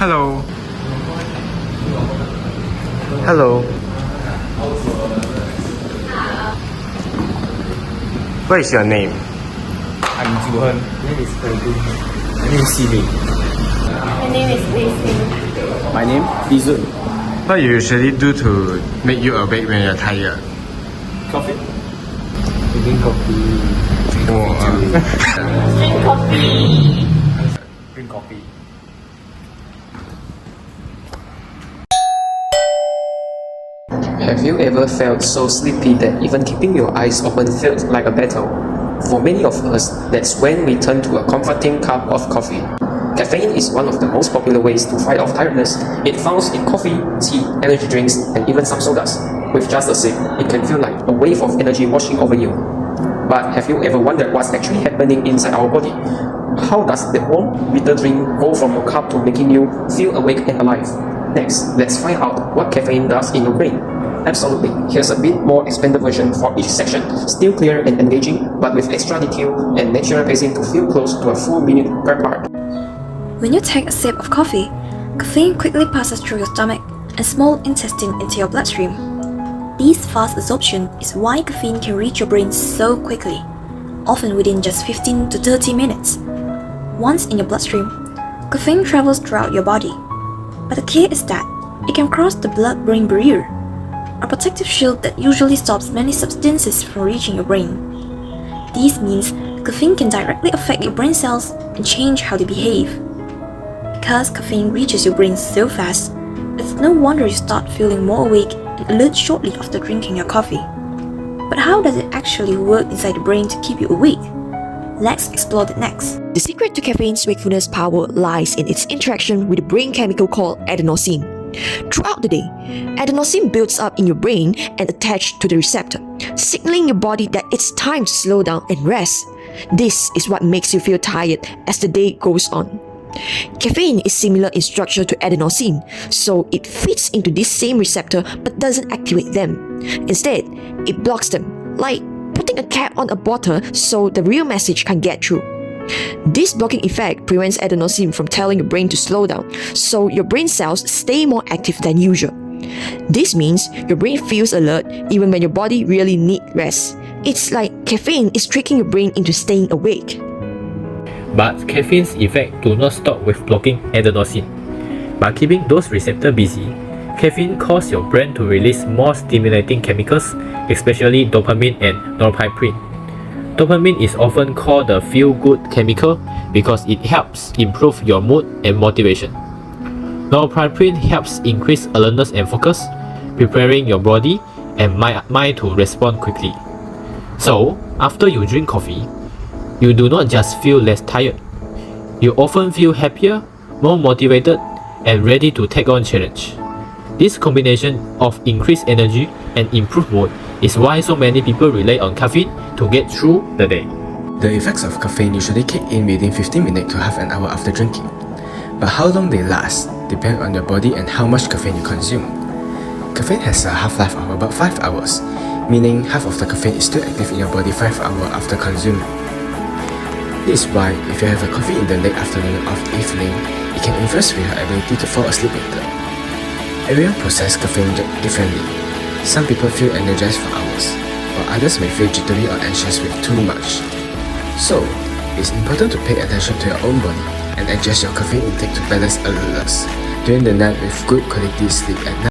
Hello. Hello. What is your name? I'm Juhan. My name is Franklin. My name is Sili. My name is Daisy. My name is Bizun. What you usually do to make you awake when you're tired? Coffee? Drinking coffee. Drink coffee. Drink coffee. Have you ever felt so sleepy that even keeping your eyes open felt like a battle? For many of us, that's when we turn to a comforting cup of coffee. Caffeine is one of the most popular ways to fight off tiredness. It found in coffee, tea, energy drinks, and even some sodas. With just a sip, it can feel like a wave of energy washing over you. But have you ever wondered what's actually happening inside our body? How does the warm, bitter drink go from your cup to making you feel awake and alive? Next, let's find out what caffeine does in your brain. Absolutely, here's a bit more expanded version for each section, still clear and engaging, but with extra detail and natural pacing to feel close to a full minute per part. When you take a sip of coffee, caffeine quickly passes through your stomach and small intestine into your bloodstream. This fast absorption is why caffeine can reach your brain so quickly, often within just 15 to 30 minutes. Once in your bloodstream, caffeine travels throughout your body. But the key is that it can cross the blood-brain barrier, a protective shield that usually stops many substances from reaching your brain. This means caffeine can directly affect your brain cells and change how they behave. Because caffeine reaches your brain so fast, it's no wonder you start feeling more awake and alert shortly after drinking your coffee. But how does it actually work inside the brain to keep you awake? Let's explore that next. The secret to caffeine's wakefulness power lies in its interaction with the brain chemical called adenosine. Throughout the day, adenosine builds up in your brain and attaches to the receptor, signaling your body that it's time to slow down and rest. This is what makes you feel tired as the day goes on. Caffeine is similar in structure to adenosine, so it fits into this same receptor but doesn't activate them. Instead, it blocks them, like putting a cap on a bottle so the real message can get through. This blocking effect prevents adenosine from telling your brain to slow down, so your brain cells stay more active than usual. This means your brain feels alert even when your body really needs rest. It's like caffeine is tricking your brain into staying awake. But caffeine's effect do not stop with blocking adenosine. By keeping those receptors busy, caffeine causes your brain to release more stimulating chemicals, especially dopamine and norepinephrine. Dopamine is often called the feel-good chemical because it helps improve your mood and motivation. Norepinephrine helps increase alertness and focus, preparing your body and mind to respond quickly. So, after you drink coffee, you do not just feel less tired. You often feel happier, more motivated, and ready to take on challenge. This combination of increased energy and improved mood is why so many people rely on caffeine to get through the day. The effects of caffeine usually kick in within 15 minutes to half an hour after drinking. But how long they last depends on your body and how much caffeine you consume. Caffeine has a half-life of about 5 hours, meaning half of the caffeine is still active in your body 5 hours after consuming. This is why if you have a coffee in the late afternoon or evening, it can interfere with your ability to fall asleep later. Everyone processes caffeine differently. Some people feel energized for hours, while others may feel jittery or anxious with too much. So, it's important to pay attention to your own body and adjust your caffeine intake to balance alertness during the night with good quality sleep at night.